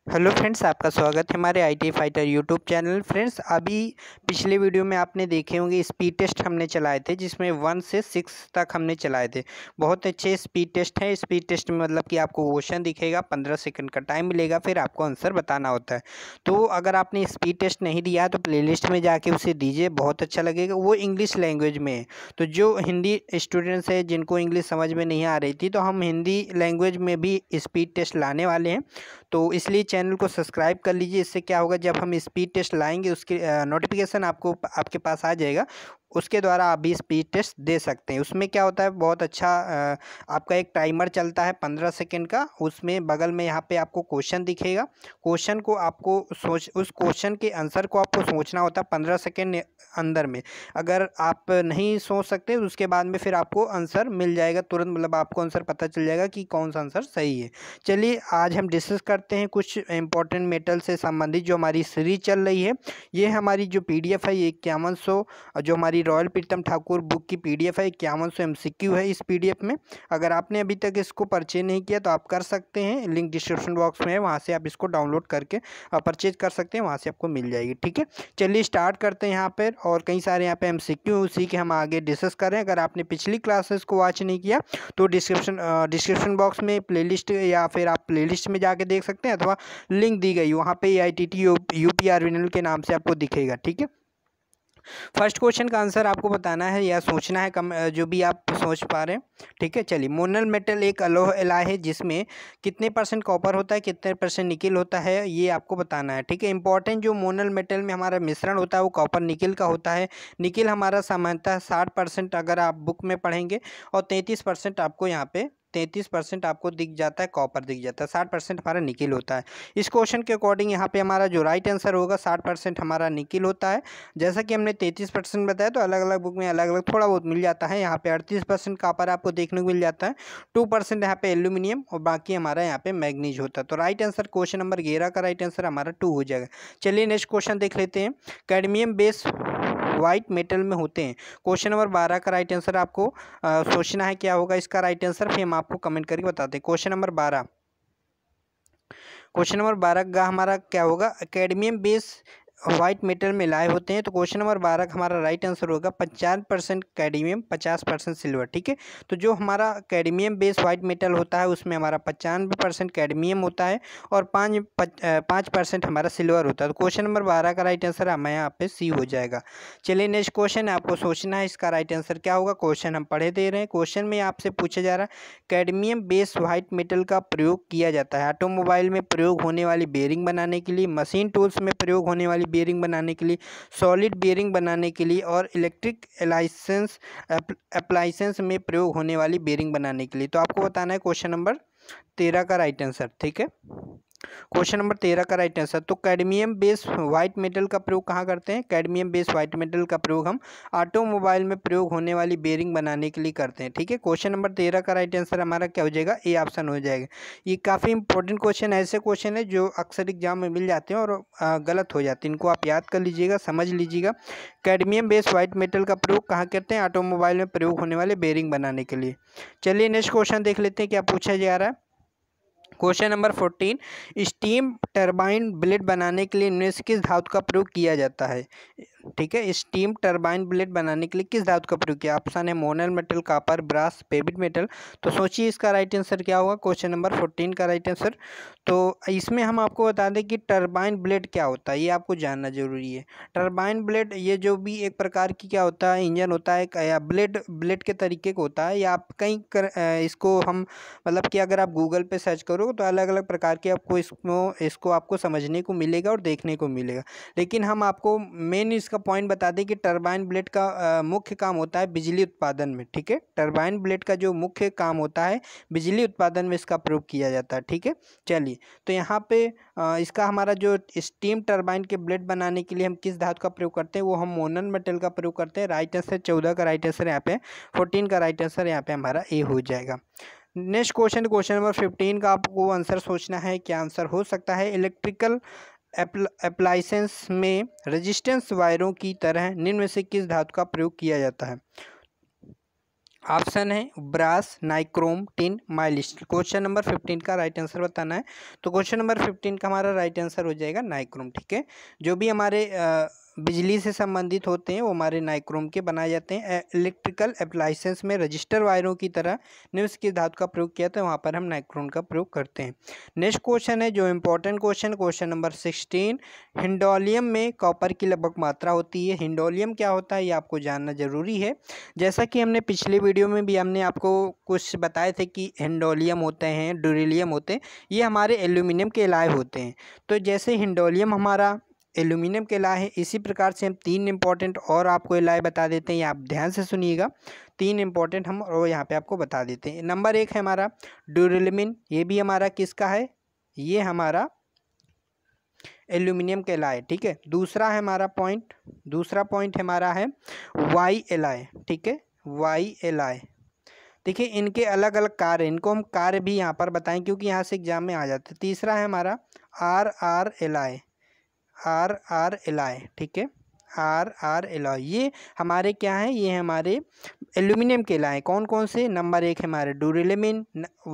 Hello friends, आपका स्वागत है हमारे IT fighter YouTube channel. Friends, अभी पिछले वीडियो में आपने देखे होंगे स्पीड टेस्ट हमने चलाए थे, जिसमें 1 से 6 तक हमने चलाए थे। बहुत अच्छे स्पीड टेस्ट है। स्पीड टेस्ट में मतलब कि आपको क्वेश्चन दिखेगा, 15 सेकंड का टाइम मिलेगा, फिर आपको आंसर बताना होता है। तो अगर आपने स्पीड टेस्ट नहीं दिया है तो प्लेलिस्ट में जाके उसे दीजिए, बहुत अच्छा लगेगा। वो इंग्लिश लैंग्वेज में है, तो जो हिंदी स्टूडेंट्स है जिनको इंग्लिश समझ में नहीं आ रही थी, तो हम हिंदी लैंग्वेज में भी स्पीड टेस्ट लाने वाले हैं। तो इसलिए चैनल को सब्सक्राइब कर लीजिए। इससे क्या होगा, जब हम स्पीड टेस्ट लाएंगे उसकी नोटिफिकेशन आपके पास आ जाएगा। उसके द्वारा आप भी स्पीड टेस्ट दे सकते हैं। उसमें क्या होता है, बहुत अच्छा आपका एक टाइमर चलता है 15 सेकंड का। उसमें बगल में यहाँ पे आपको क्वेश्चन दिखेगा। क्वेश्चन को आपको उस क्वेश्चन के आंसर को आपको सोचना होता है 15 सेकंड अंदर में। अगर आप नहीं सोच सकते तो उसके बाद में फिर आपको आंसर मिल जाएगा तुरंत, मतलब आपको आंसर पता चल जाएगा कि कौन सा आंसर सही है। चलिए आज हम डिस्कस करते हैं कुछ इंपॉर्टेंट मेटल से संबंधित जो हमारी सीरीज चल रही है। ये हमारी जो पीडीएफ है, ये 5100 जो हमारी रॉयल प्रीतम ठाकुर बुक की पीडीएफ है, 5100 एमसीक्यू है इस पीडीएफ में। अगर आपने अभी तक इसको परचेज नहीं किया तो आप कर सकते हैं, लिंक डिस्क्रिप्शन बॉक्स में है, वहाँ से आप इसको डाउनलोड करके परचेज कर सकते हैं, वहाँ से आपको मिल जाएगी। ठीक है, चलिए स्टार्ट करते हैं यहाँ पर। और कई सारे यहाँ पे एमसीक्यू उसी के हम आगे डिस्कस करें। अगर आपने पिछली क्लासेस को वॉच नहीं किया तो डिस्क्रिप्शन बॉक्स में प्लेलिस्ट, या फिर आप प्लेलिस्ट में जाके देख सकते हैं, अथवा लिंक दी गई वहाँ पे AITT UPRVNL के नाम से आपको दिखेगा। ठीक है, फर्स्ट क्वेश्चन का आंसर आपको बताना है या सोचना है, कम जो भी आप सोच पा रहे हैं। ठीक है, चलिए। मोनल मेटल एक अलोह एलॉय है जिसमें कितने % कॉपर होता है, कितने % निकिल होता है, ये आपको बताना है। ठीक है, इंपॉर्टेंट जो मोनल मेटल में हमारा मिश्रण होता है वो कॉपर निकिल का होता है। निकिल हमारा सामान्यतः 60% अगर आप बुक में पढ़ेंगे, और 33% आपको यहाँ पे 33% आपको दिख जाता है, कॉपर दिख जाता है। 60% हमारा निकिल होता है। इस क्वेश्चन के अकॉर्डिंग यहाँ पे हमारा जो राइट आंसर होगा, 60% हमारा निकिल होता है। जैसा कि हमने 33% बताया, तो अलग अलग बुक में अलग अलग थोड़ा बहुत मिल जाता है। यहाँ पे 38% कॉपर आपको देखने को मिल जाता है, 2% यहाँ पे एल्यूमिनियम, और बाकी हमारा यहाँ पे मैग्नीज होता है। तो राइट आंसर क्वेश्चन नंबर 11 का राइट आंसर हमारा 2 हो जाएगा। चलिए नेक्स्ट क्वेश्चन देख लेते हैं। कैडमियम बेस वाइट मेटल में होते हैं। क्वेश्चन नंबर 12 का राइट आंसर आपको सोचना है क्या होगा इसका राइट आंसर, फिर हम आपको कमेंट करके बताते हैं। क्वेश्चन नंबर 12 का हमारा क्या होगा, कैडमियम बेस वाइट मेटल में लाए होते हैं। तो क्वेश्चन नंबर 12 का हमारा राइट आंसर होगा 50% कैडमियम, 50% सिल्वर। ठीक है, तो जो हमारा कैडमियम बेस वाइट मेटल होता है उसमें हमारा 95% कैडमियम होता है, और 5% हमारा सिल्वर होता है। तो क्वेश्चन नंबर 12 का राइट आंसर हमें यहाँ पे सी हो जाएगा। चलिए नेक्स्ट क्वेश्चन है, आपको सोचना है इसका राइट आंसर क्या होगा। क्वेश्चन हम पढ़े दे रहे हैं। क्वेश्चन में आपसे पूछा जा रहा है, कैडमियम बेस वाइट मेटल का प्रयोग किया जाता है ऑटोमोबाइल में प्रयोग होने वाली बेयरिंग बनाने के लिए, मशीन टूल्स में प्रयोग होने वाली बेयरिंग बनाने के लिए, सॉलिड बेयरिंग बनाने के लिए, और इलेक्ट्रिक अप्लायंसेस में प्रयोग होने वाली बेयरिंग बनाने के लिए। तो आपको बताना है क्वेश्चन नंबर 13 का राइट आंसर। ठीक है, क्वेश्चन नंबर 13 का राइट आंसर। तो कैडमियम बेस वाइट मेटल का प्रयोग कहाँ करते हैं, कैडमियम बेस वाइट मेटल का प्रयोग हम ऑटोमोबाइल में प्रयोग होने वाली बेयरिंग बनाने के लिए करते हैं। ठीक है, क्वेश्चन नंबर 13 का राइट आंसर हमारा क्या हो जाएगा, ए ऑप्शन हो जाएगा। ये काफ़ी इंपॉर्टेंट क्वेश्चन, ऐसे क्वेश्चन है जो अक्सर एग्जाम में मिल जाते हैं और गलत हो जाते हैं। इनको आप याद कर लीजिएगा, समझ लीजिएगा। कैडमियम बेस वाइट मेटल का प्रयोग कहाँ करते हैं, ऑटोमोबाइल में प्रयोग होने वाले बेयरिंग बनाने के लिए। चलिए नेक्स्ट क्वेश्चन देख लेते हैं क्या पूछा जा रहा है। Question number 14, steam turbine blade बनाने के लिए इनमें से किस धातु का प्रयोग किया जाता है। ठीक है, स्टीम टरबाइन ब्लेड बनाने के लिए किस धातु का प्रयोग किया, ऑप्शन है Monel metal, copper, brass, pewter metal. तो सोचिए इसका राइट आंसर क्या होगा, क्वेश्चन नंबर 14 का राइट आंसर। तो इसमें हम आपको बता दें कि टरबाइन ब्लेड क्या होता है, ये आपको जानना जरूरी है। टरबाइन ब्लेड ये जो भी एक प्रकार की क्या होता है, इंजन होता है, या ब्लेड के तरीके का होता है, या आप इसको हम मतलब कि अगर आप गूगल पे सर्च करो तो अलग अलग प्रकार के आपको इसको आपको समझने को मिलेगा और देखने को मिलेगा। लेकिन हम आपको मेन इसका पॉइंट बता दें कि टरबाइन ब्लेड का मुख्य काम होता है बिजली उत्पादन में। ठीक है, टरबाइन ब्लेड का जो मुख्य काम होता है बिजली उत्पादन में इसका प्रयोग किया जाता है। ठीक है, चलिए। तो यहाँ पे इसका हमारा जो स्टीम टरबाइन के ब्लेड बनाने के लिए हम किस धातु का प्रयोग करते हैं, वो हम मोनल मेटल का प्रयोग करते हैं। राइट आंसर 14 का राइट आंसर यहाँ पे, 14 का राइट आंसर यहाँ पे हमारा ए हो जाएगा। नेक्स्ट क्वेश्चन, क्वेश्चन नंबर 15 का आपको आंसर सोचना है, क्या आंसर हो सकता है। एप्लायंसेस में रेजिस्टेंस वायरों की तरह निम्न में से किस धातु का प्रयोग किया जाता है? ऑप्शन है ब्रास, नाइक्रोम, टिन, माइलिस्ट। क्वेश्चन नंबर 15 का राइट आंसर बताना है। तो क्वेश्चन नंबर 15 का हमारा राइट आंसर हो जाएगा नाइक्रोम। ठीक है, जो भी हमारे बिजली से संबंधित होते हैं वो हमारे नाइक्रोम के बनाए जाते हैं। इलेक्ट्रिकल एप्लायंसेस में रजिस्टर वायरों की तरह निम्न की धातु का प्रयोग किया था, वहाँ पर हम नाइक्रोम का प्रयोग करते हैं। नेक्स्ट क्वेश्चन है जो इम्पोर्टेंट क्वेश्चन नंबर 16। हिंडोलियम में कॉपर की लगभग मात्रा होती है। हिंडोलियम क्या होता है ये आपको जानना जरूरी है। जैसा कि हमने पिछले वीडियो में भी हमने आपको कुछ बताए थे कि हिंडोलियम होते हैं, ड्यूरेलियम होते हैं, ये हमारे एल्यूमिनियम के एलॉय होते हैं। तो जैसे हिंडोलियम हमारा एल्यूमिनियम के एलॉय है, इसी प्रकार से हम 3 इंपॉर्टेंट और आपको एलॉय बता देते हैं। आप ध्यान से सुनिएगा, 3 इंपॉर्टेंट हम और यहाँ पे आपको बता देते हैं। नंबर 1 है हमारा ड्यूरेलियम, ये भी हमारा किसका है? ये हमारा एल्यूमिनियम के एलॉय। ठीक है, दूसरा पॉइंट हमारा है वाई एलॉय। ठीक है, वाई एलॉय। देखिए इनके अलग अलग कार्य, इनको हम कार्य भी यहाँ पर बताएं क्योंकि यहाँ से एग्जाम में आ जाते हैं। तीसरा है हमारा आर एलॉय। ठीक है, आर एलॉय, ये हमारे क्या है? ये हमारे एल्यूमिनियम के एलॉय। कौन कौन से? नंबर 1 है हमारे ड्यूरेलियम,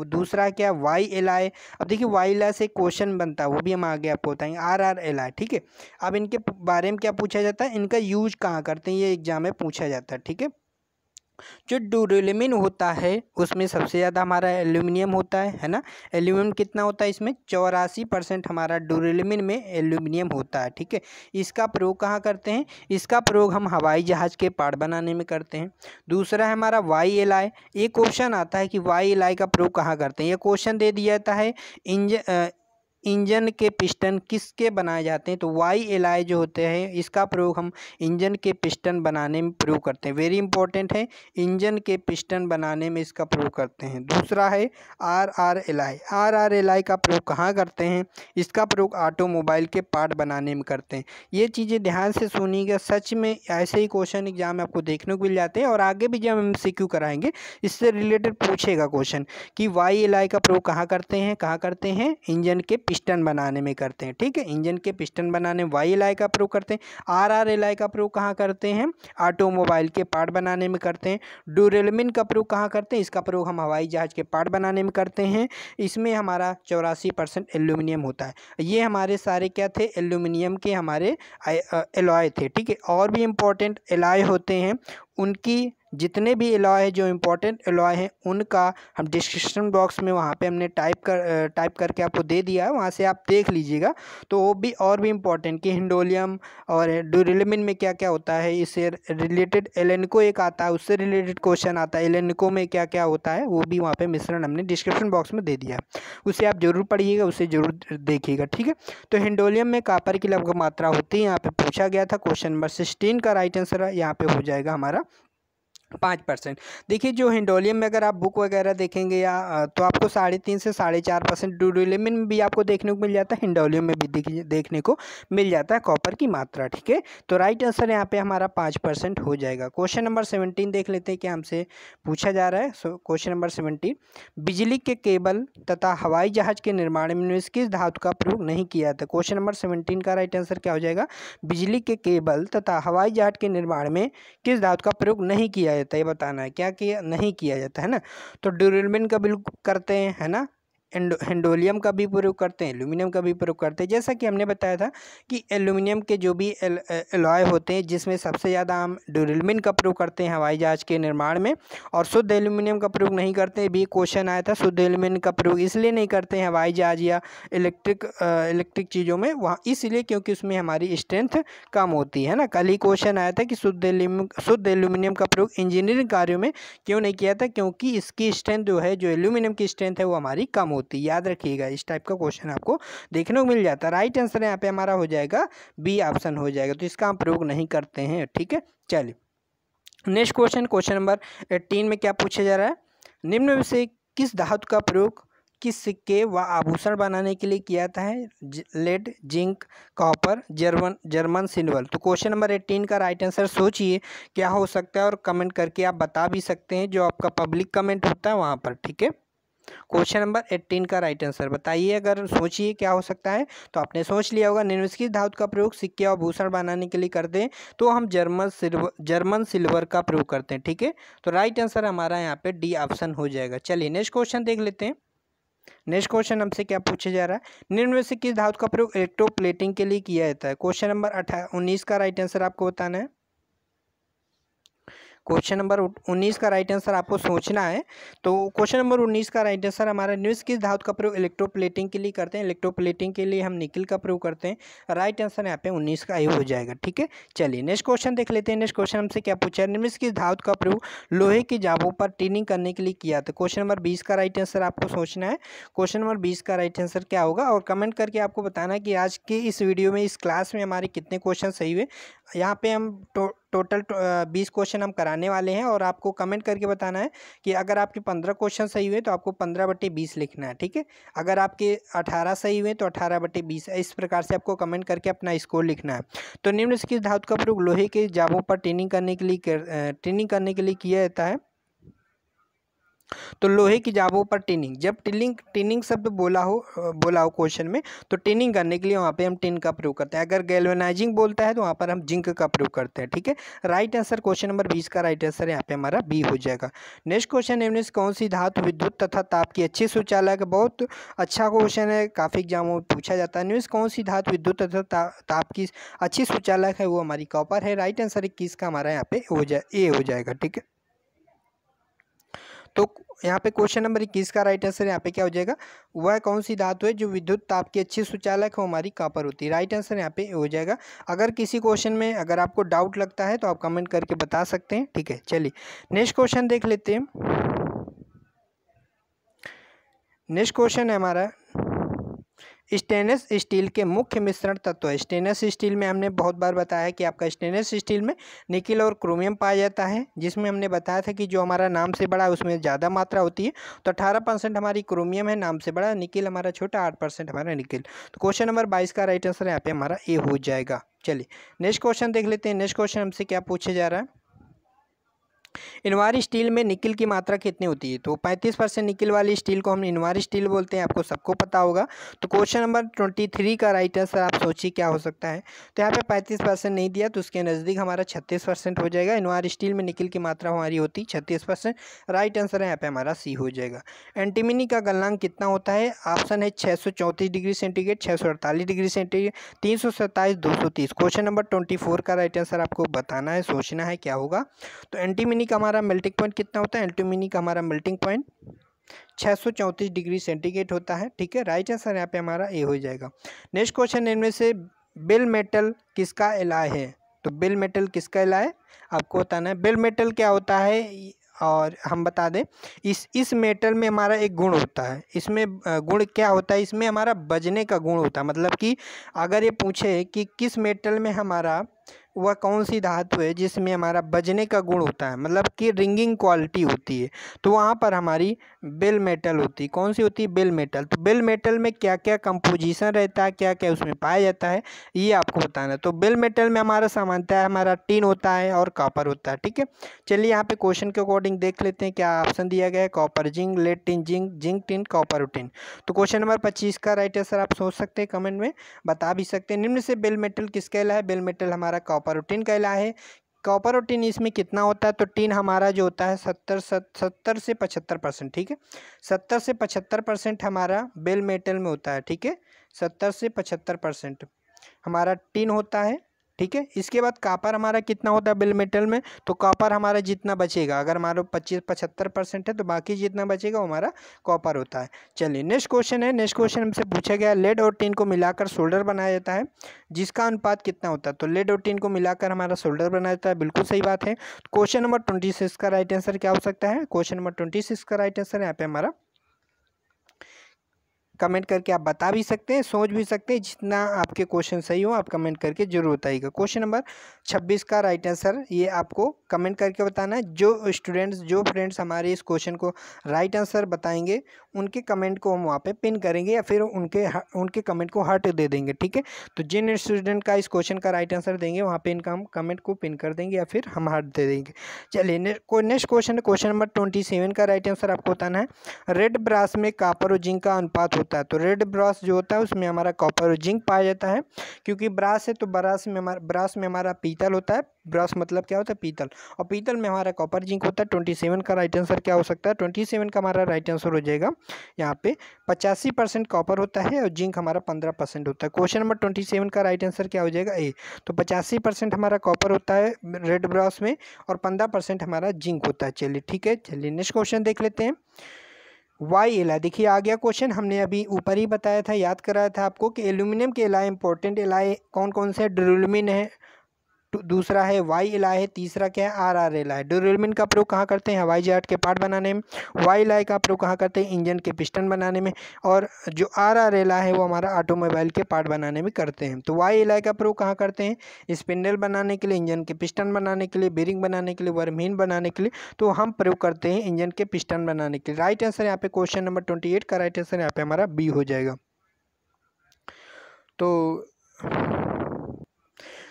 दूसरा क्या? Y alloy. अब देखिए वाई एलॉय से क्वेश्चन बनता है, वो भी हम आगे आपको बताएंगे। R alloy. ठीक है, अब इनके बारे में क्या पूछा जाता है? इनका यूज कहाँ करते हैं, ये एग्जाम में पूछा जाता है। ठीक है, जो ड्यूरेलियम होता है उसमें सबसे ज़्यादा हमारा एल्यूमिनियम होता है ना। एल्यूमिनियम कितना होता है इसमें? 84% हमारा ड्यूरेलियम में एल्यूमिनियम होता है। ठीक है, इसका प्रयोग कहाँ करते हैं? इसका प्रयोग हम हवाई जहाज़ के पार्ट बनाने में करते हैं। दूसरा है हमारा वाई एलॉय। एक क्वेश्चन आता है कि वाई एलॉय का प्रयोग कहाँ करते हैं, ये क्वेश्चन दे दिया जाता है। इंजन के पिस्टन किसके बनाए जाते हैं? तो वाई एलॉय जो होते हैं इसका प्रयोग हम इंजन के पिस्टन बनाने में प्रयोग करते हैं। वेरी इंपॉर्टेंट है, इंजन के पिस्टन बनाने में इसका प्रयोग करते हैं। दूसरा है आर एलॉय का प्रयोग कहाँ करते हैं? इसका प्रयोग ऑटोमोबाइल के पार्ट बनाने में करते हैं। ये चीज़ें ध्यान से सुनिएगा, सच में ऐसे ही क्वेश्चन एग्जाम में आपको देखने को मिल जाते हैं और आगे भी जब MCQ कराएंगे इससे रिलेटेड पूछेगा क्वेश्चन कि वाई एलॉय का प्रयोग कहाँ करते हैं? इंजन के पिस्टन बनाने में करते हैं। ठीक है, इंजन के पिस्टन बनाने में वाई एलॉय का प्रयोग करते हैं। आर एलॉय का प्रयोग कहाँ करते हैं? ऑटोमोबाइल के पार्ट बनाने में करते हैं। ड्यूरेलियम का प्रयोग कहाँ करते हैं? इसका प्रयोग हम हवाई जहाज के पार्ट बनाने में करते हैं। इसमें हमारा 84% एल्यूमिनियम होता है। ये हमारे सारे क्या थे? एल्यूमिनियम के हमारे एलॉय थे। ठीक है, और भी इम्पोर्टेंट एलॉय होते हैं, उनकी जितने भी एलॉय है जो इम्पोर्टेंट एलॉय हैं उनका हम डिस्क्रिप्शन बॉक्स में वहाँ पे हमने टाइप करके आपको दे दिया है, वहाँ से आप देख लीजिएगा। तो वो भी और भी इम्पोर्टेंट कि हिंडोलियम और ड्यूरेलियम में क्या क्या होता है, इससे रिलेटेड एलेनिको एक आता है, उससे रिलेटेड क्वेश्चन आता है, एलेनिको में क्या क्या होता है, वो भी वहाँ पे मिश्रण हमने डिस्क्रिप्शन बॉक्स में दे दिया है, उसे आप जरूर पढ़िएगा, उसे जरूर देखिएगा। ठीक है, तो हिंडोलियम में कॉपर की लगभग मात्रा होती है, यहाँ पे पूछा गया था। क्वेश्चन नंबर 16 का राइट आंसर यहाँ पे हो जाएगा हमारा 5%। देखिए जो हिंडोलियम में अगर आप बुक वगैरह देखेंगे या तो आपको 3.5 से 4.5% ड्यूरेलियम में भी आपको देखने को मिल जाता है, हिंडोलियम में भी देखने को मिल जाता है कॉपर की मात्रा। ठीक है, तो राइट आंसर यहाँ पे हमारा 5% हो जाएगा। क्वेश्चन नंबर 17 देख लेते हैं, क्या हमसे पूछा जा रहा है। क्वेश्चन नंबर 17, बिजली के केबल तथा हवाई जहाज के निर्माण में किस धातु का प्रयोग नहीं किया जाता? क्वेश्चन नंबर 17 का राइट आंसर क्या हो जाएगा? बिजली के केबल तथा हवाई जहाज के निर्माण में किस धातु का प्रयोग नहीं किया जाता, ये बताना है। क्या किया नहीं किया जाता है ना? तो ड्यूरेलियम का बिल्कुल करते हैं, है ना, हिंडोलियम का भी प्रयोग करते हैं, एल्यूमिनियम का भी प्रयोग करते हैं। जैसा कि हमने बताया था कि एल्यूमिनियम के जो भी एलॉय होते हैं जिसमें सबसे ज़्यादा हम ड्यूरेलियम का प्रयोग करते हैं हवाई जहाज के निर्माण में, और शुद्ध एल्यूमिनियम का प्रयोग नहीं करते हैं। भी क्वेश्चन आया था, शुद्ध एल्यूमिनियम का प्रयोग इसलिए नहीं करते हैं हवाई जहाज या इलेक्ट्रिक चीज़ों में, वहाँ इसलिए क्योंकि उसमें हमारी स्ट्रेंथ कम होती है ना। कल ही क्वेश्चन आया था कि शुद्ध एल्यूमिनियम का प्रयोग इंजीनियरिंग कार्यों में क्यों नहीं किया था? क्योंकि इसकी स्ट्रेंथ जो है, जो एल्यूमिनियम की स्ट्रेंथ है वो हमारी कम होती, याद रखिएगा। इस टाइप का क्वेश्चन आपको देखने को मिल जाता है। राइट आंसर यहाँ पे हमारा हो जाएगा बी ऑप्शन हो जाएगा, तो इसका हम प्रयोग नहीं करते हैं। ठीक है, चलिए नेक्स्ट क्वेश्चन नंबर 18 में क्या पूछा जा रहा है? निम्न में से किस धातु का प्रयोग किस सिक्के व आभूषण बनाने के लिए किया जाता है? Lead, zinc, copper, German silver. तो क्वेश्चन नंबर 18 का राइट आंसर सोचिए क्या हो सकता है और कमेंट करके आप बता भी सकते हैं, जो आपका पब्लिक कमेंट होता है वहाँ पर। ठीक है, क्वेश्चन नंबर 18 का राइट आंसर बताइए। अगर सोचिए क्या हो सकता है, तो आपने सोच लिया होगा। निम्नलिखित धातु का प्रयोग सिक्के और भूषण बनाने के लिए करते हैं, तो हम जर्मन सिल्वर का प्रयोग करते हैं। ठीक है, तो राइट आंसर हमारा यहाँ पे डी ऑप्शन हो जाएगा। चलिए नेक्स्ट क्वेश्चन देख लेते हैं। नेक्स्ट क्वेश्चन हमसे क्या पूछा जा रहा है, निम्न में से किस धातु का प्रयोग इलेक्ट्रोप्लेटिंग के लिए किया जाता है। क्वेश्चन नंबर 19 का राइट आंसर आपको बताना है। क्वेश्चन नंबर 19 का राइट आंसर आपको सोचना है। तो क्वेश्चन नंबर 19 का राइट आंसर हमारा निम्न किस धातु का प्रयोग इलेक्ट्रोप्लेटिंग के लिए करते हैं। इलेक्ट्रोप्लेटिंग के लिए हम निकल का प्रयोग करते हैं। राइट आंसर यहाँ पे 19 का ही हो जाएगा। ठीक है, चलिए नेक्स्ट क्वेश्चन देख लेते हैं। नेक्स्ट क्वेश्चन हमसे क्या पूछा है, निम्न किस धातु का प्रयोग लोहे की जाबों पर टिनिंग करने के लिए किया था। क्वेश्चन नंबर 20 का राइट आंसर आपको सोचना है। क्वेश्चन नंबर 20 का राइट आंसर क्या होगा, और कमेंट करके आपको बताना कि आज के इस वीडियो में, इस क्लास में हमारे कितने क्वेश्चन सही हुए। यहाँ पे हम टोटल 20 क्वेश्चन हम कराने वाले हैं, और आपको कमेंट करके बताना है कि अगर आपके 15 क्वेश्चन सही हुए तो आपको 15/20 लिखना है। ठीक है, अगर आपके 18 सही हुए तो 18/20, इस प्रकार से आपको कमेंट करके अपना स्कोर लिखना है। तो निम्न से किस धातु का प्रयोग लोहे के जाबों पर टिनिंग करने के लिए किया जाता है। तो लोहे की जाबों पर टिनिंग, जब टिनिंग शब्द बोला हो क्वेश्चन में, तो टिनिंग करने के लिए वहाँ पे हम टिन का प्रयोग करते हैं। अगर गैल्वेनाइजिंग बोलता है तो वहाँ पर हम जिंक का प्रयोग करते हैं। ठीक है, राइट आंसर क्वेश्चन नंबर 20 का राइट आंसर यहाँ पे हमारा बी हो जाएगा। नेक्स्ट क्वेश्चन, निम्न से कौन सी धातु विद्युत तथा ताप की अच्छी सुचालक है। बहुत अच्छा क्वेश्चन है, काफ़ी एग्जामों में पूछा जाता है। निम्न से कौन सी धातु विद्युत तथा ताप की अच्छी सुचालक है, वो हमारी कॉपर है। राइट आंसर 21 का हमारा यहाँ पे ए हो जाएगा। ठीक है, तो यहाँ पे क्वेश्चन नंबर 21 का राइट आंसर यहाँ पे क्या हो जाएगा, वह कौन सी धातु है जो विद्युत ताप की अच्छी सुचालक है, हमारी कॉपर होती है। राइट आंसर यहाँ पे हो जाएगा। अगर किसी क्वेश्चन में अगर आपको डाउट लगता है तो आप कमेंट करके बता सकते हैं। ठीक है, चलिए नेक्स्ट क्वेश्चन देख लेते हैं। नेक्स्ट क्वेश्चन है हमारा, स्टेनलेस स्टील के मुख्य मिश्रण तत्व है। स्टेनलेस स्टील में हमने बहुत बार बताया कि आपका स्टेनलेस स्टील में निकिल और क्रोमियम पाया जाता है, जिसमें हमने बताया था कि जो हमारा नाम से बड़ा है उसमें ज़्यादा मात्रा होती है। तो 18% हमारी क्रोमियम है, नाम से बड़ा। निकिल हमारा छोटा, 8% हमारा निकिल। तो क्वेश्चन नंबर 22 का राइट आंसर यहाँ पे हमारा ए हो जाएगा। चलिए नेक्स्ट क्वेश्चन देख लेते हैं। नेक्स्ट क्वेश्चन हमसे क्या पूछा जा रहा है, इनवारी स्टील में निकिल की मात्रा कितनी होती है। तो 35% निकिल वाली स्टील को हम इनवारी स्टील बोलते हैं, आपको सबको पता होगा। तो क्वेश्चन नंबर 23 का राइट आंसर आप सोचिए क्या हो सकता है। तो यहाँ पे 35% नहीं दिया, तो उसके नज़दीक हमारा 36% हो जाएगा। इनवारी स्टील में निकिल की मात्रा हमारी होती 36%। राइट आंसर है यहाँ पे हमारा सी हो जाएगा। एंटीमनी का गलनांक कितना होता है। ऑप्शन है 634 degree centigrade, 648 degree centigrade, 327, 230। Question number 24 का राइट आंसर आपको बताना है, सोचना है क्या होगा। तो एंटीमनी का हमारा मेल्टिंग पॉइंट कितना होता है। एंटीमनी का हमारा मेल्टिंग पॉइंट 634 डिग्री सेंटीग्रेड होता है। ठीक है, राइट आंसर यहाँ पे हमारा ए हो जाएगा। नेक्स्ट क्वेश्चन, इनमें से बिल मेटल किसका एलॉय है। तो बिल मेटल किसका एलॉय आपको बताना है। बिल मेटल क्या होता है, और हम बता दें, इस मेटल में हमारा एक गुण होता है। इसमें गुण क्या होता है, इसमें हमारा बजने का गुण होता है। मतलब कि अगर ये पूछे कि किस मेटल में हमारा वह कौन सी धातु है जिसमें हमारा बजने का गुण होता है, मतलब कि रिंगिंग क्वालिटी होती है, तो वहाँ पर हमारी बिल मेटल होती है। कौन सी होती है, बिल मेटल। तो बिल मेटल में क्या क्या कंपोजिशन रहता है, क्या क्या उसमें पाया जाता है, ये आपको बताना है। तो बिल मेटल में हमारा सामान्यतः हमारा टिन होता है और कॉपर होता है। ठीक है, चलिए यहाँ पे क्वेश्चन के अकॉर्डिंग देख लेते हैं क्या ऑप्शन दिया गया है। Copper zinc, lead tin zinc, zinc tin, copper tin. तो क्वेश्चन नंबर 25 का राइट आंसर आप सोच सकते हैं, कमेंट में बता भी सकते हैं। निम्न से बिल मेटल किसका कहला है। बिल मेटल हमारा कॉपर टिन कहला है। कॉपर और टिन इसमें कितना होता है, तो टिन हमारा जो होता है 70 से 75%। ठीक है, 70 से 75% हमारा बिल मेटल में होता है। ठीक है, 70 से 75% हमारा टिन होता है। ठीक है, इसके बाद कॉपर हमारा कितना होता है बिल मेटल में। तो कॉपर हमारा जितना बचेगा, अगर हमारा 75% है तो बाकी जितना बचेगा वो हमारा कॉपर होता है। चलिए नेक्स्ट क्वेश्चन है। नेक्स्ट क्वेश्चन हमसे पूछा गया, लेड और टिन को मिलाकर सोल्डर बनाया जाता है, जिसका अनुपात कितना होता है। तो लेड और टिन को मिलाकर हमारा सोल्डर बनाया जाता है, बिल्कुल सही बात है। क्वेश्चन नंबर 26 का राइट आंसर क्या हो सकता है। क्वेश्चन नंबर 26 का राइट आंसर यहाँ पे हमारा कमेंट करके आप बता भी सकते हैं, सोच भी सकते हैं। जितना आपके क्वेश्चन सही हो आप कमेंट करके जरूर बताइएगा। क्वेश्चन नंबर 26 का राइट आंसर ये आपको कमेंट करके बताना है। जो स्टूडेंट्स जो फ्रेंड्स हमारे इस क्वेश्चन को राइट आंसर बताएंगे उनके कमेंट को हम वहाँ पे पिन करेंगे या फिर उनके कमेंट को हार्ट दे देंगे, ठीक है। तो जिन स्टूडेंट का इस क्वेश्चन का राइट आंसर देंगे वहाँ पे इनका हम कमेंट को पिन कर देंगे या फिर हम हार्ट दे देंगे। चलिए नेक्स्ट क्वेश्चन नंबर 27 का राइट आंसर आपको बताना है। रेड ब्रास में कॉपर और जिंक का अनुपात होता है। तो रेड ब्रास जो होता है उसमें हमारा कॉपर और जिंक पाया जाता है। क्योंकि ब्रास है तो ब्रास में हमारा पीतल होता है। ब्रास मतलब क्या होता है? पीतल। और पीतल में हमारा कॉपर जिंक होता है। 27 का राइट आंसर क्या हो सकता है? 27 का हमारा राइट आंसर हो जाएगा यहाँ पे 85% कॉपर होता है और जिंक हमारा 15% होता है। क्वेश्चन नंबर 27 का राइट आंसर क्या हो जाएगा? ए। तो 85% हमारा कॉपर होता है रेड ब्रास में और 15% हमारा जिंक होता है। चलिए ठीक है, चलिए नेक्स्ट क्वेश्चन देख लेते हैं। वाई एलाई, देखिए आ गया क्वेश्चन। हमने अभी ऊपर ही बताया था, याद कराया था आपको कि एल्यूमिनियम के एलाई इंपॉर्टेंट एलाई कौन कौन से? ड्यूरेलिन है, दूसरा है वाई एलाई है, तीसरा क्या है? Are are ally. ड्यूरेलिन का प्रयोग कहाँ करते हैं? हवाई जहाज के पार्ट बनाने में। वाई एलाई का प्रयोग कहाँ करते हैं? इंजन के पिस्टन बनाने में। और जो आर आर एलाई है वो हमारा ऑटोमोबाइल के पार्ट बनाने में करते हैं। तो वाई एलाई का प्रयोग कहाँ करते हैं? स्पिंडल बनाने के लिए, इंजन के पिस्टन बनाने के लिए, बेरिंग बनाने के लिए, वर्महीन बनाने के लिए। तो हम प्रयोग करते हैं इंजन के पिस्टन बनाने के लिए। राइट आंसर यहाँ पे क्वेश्चन नंबर 28 का राइट आंसर यहाँ पे हमारा बी हो जाएगा। तो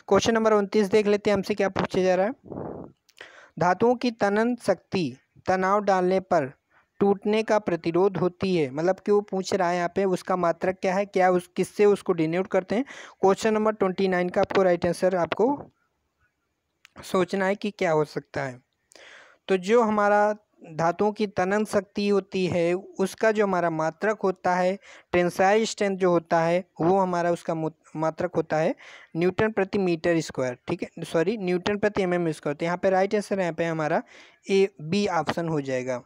क्वेश्चन नंबर 29 देख लेते हैं, हमसे क्या पूछा जा रहा है। धातुओं की तनन शक्ति तनाव डालने पर टूटने का प्रतिरोध होती है। मतलब क्यों पूछ रहा है यहाँ पे, उसका मात्रक क्या है, क्या उस किससे उसको डिनोट करते हैं। क्वेश्चन नंबर 29 का आपको राइट आंसर आपको सोचना है कि क्या हो सकता है। तो जो हमारा धातुओं की तनन शक्ति होती है उसका जो हमारा मात्रक होता है, टेंसाइल स्ट्रेंथ जो होता है वो हमारा उसका मात्रक होता है न्यूटन प्रति मीटर स्क्वायर, ठीक है, सॉरी न्यूटन प्रति एमएम स्क्वायर। तो यहाँ पे राइट आंसर यहाँ पे हमारा ए बी ऑप्शन हो जाएगा।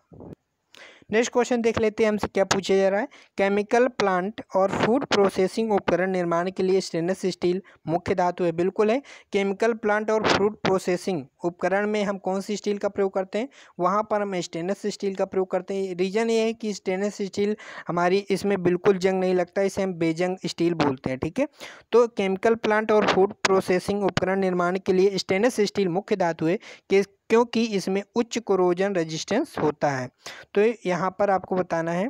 नेक्स्ट क्वेश्चन देख लेते हैं, हमसे क्या पूछा जा रहा है। केमिकल प्लांट और फूड प्रोसेसिंग उपकरण निर्माण के लिए स्टेनलेस स्टील मुख्य धातु है। बिल्कुल है, केमिकल प्लांट और फूड प्रोसेसिंग उपकरण में हम कौन सी स्टील का प्रयोग करते हैं? वहाँ पर हम स्टेनलेस स्टील का प्रयोग करते हैं। रीज़न ये है कि स्टेनलेस स्टील हमारी इसमें बिल्कुल जंग नहीं लगता, इसे हम बेजंग स्टील बोलते हैं, ठीक है। तो केमिकल प्लांट और फूड प्रोसेसिंग उपकरण निर्माण के लिए स्टेनलेस स्टील मुख्य धातु है क्योंकि इसमें उच्च कोरोजन रेजिस्टेंस होता है। तो यहाँ पर आपको बताना है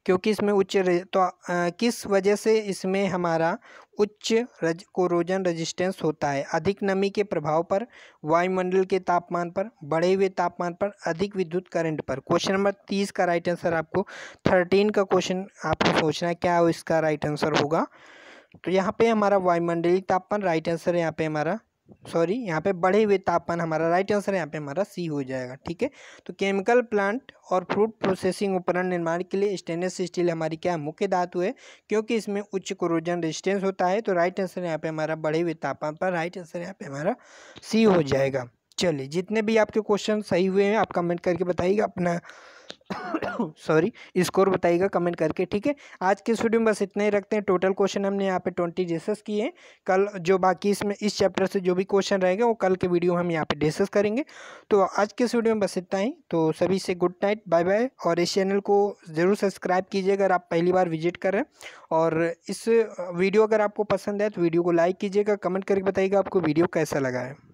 क्योंकि इसमें किस वजह से इसमें हमारा उच्च कोरोजन रेजिस्टेंस होता है? अधिक नमी के प्रभाव पर, वायुमंडल के तापमान पर, बढ़े हुए तापमान पर, अधिक विद्युत करंट पर। क्वेश्चन नंबर 30 का राइट आंसर आपको 13 का क्वेश्चन आपको सोचना है क्या इसका राइट आंसर होगा। तो यहाँ पे हमारा वायुमंडलीय तापमान राइट आंसर है, यहाँ पे हमारा यहाँ पे बढ़े हुए तापमान हमारा राइट आंसर है, यहाँ पे हमारा सी हो जाएगा, ठीक है। तो केमिकल प्लांट और फूड प्रोसेसिंग उपकरण निर्माण के लिए स्टेनलेस स्टील हमारी क्या मुख्य धातु है क्योंकि इसमें उच्च कोरोजन रेजिस्टेंस होता है। तो राइट आंसर यहाँ पे हमारा बढ़े हुए तापमान पर, राइट आंसर यहाँ पे हमारा सी हो जाएगा। चलिए जितने भी आपके क्वेश्चन सही हुए हैं आप कमेंट करके बताइएगा अपना स्कोर बताइएगा कमेंट करके, ठीक है। आज के इस वीडियो में बस इतना ही रखते हैं। टोटल क्वेश्चन हमने यहाँ पे 20 डिस्कस किए हैं। कल जो बाकी इसमें इस चैप्टर से जो भी क्वेश्चन रहेगा वो कल के वीडियो हम यहाँ पे डिस्कस करेंगे। तो आज के इस वीडियो में बस इतना ही। तो सभी से गुड नाइट, बाय बाय। और इस चैनल को ज़रूर सब्सक्राइब कीजिए अगर आप पहली बार विजिट कर रहे हैं। और इस वीडियो अगर आपको पसंद है तो वीडियो को लाइक कीजिएगा, कमेंट करके बताइएगा आपको वीडियो कैसा लगा है।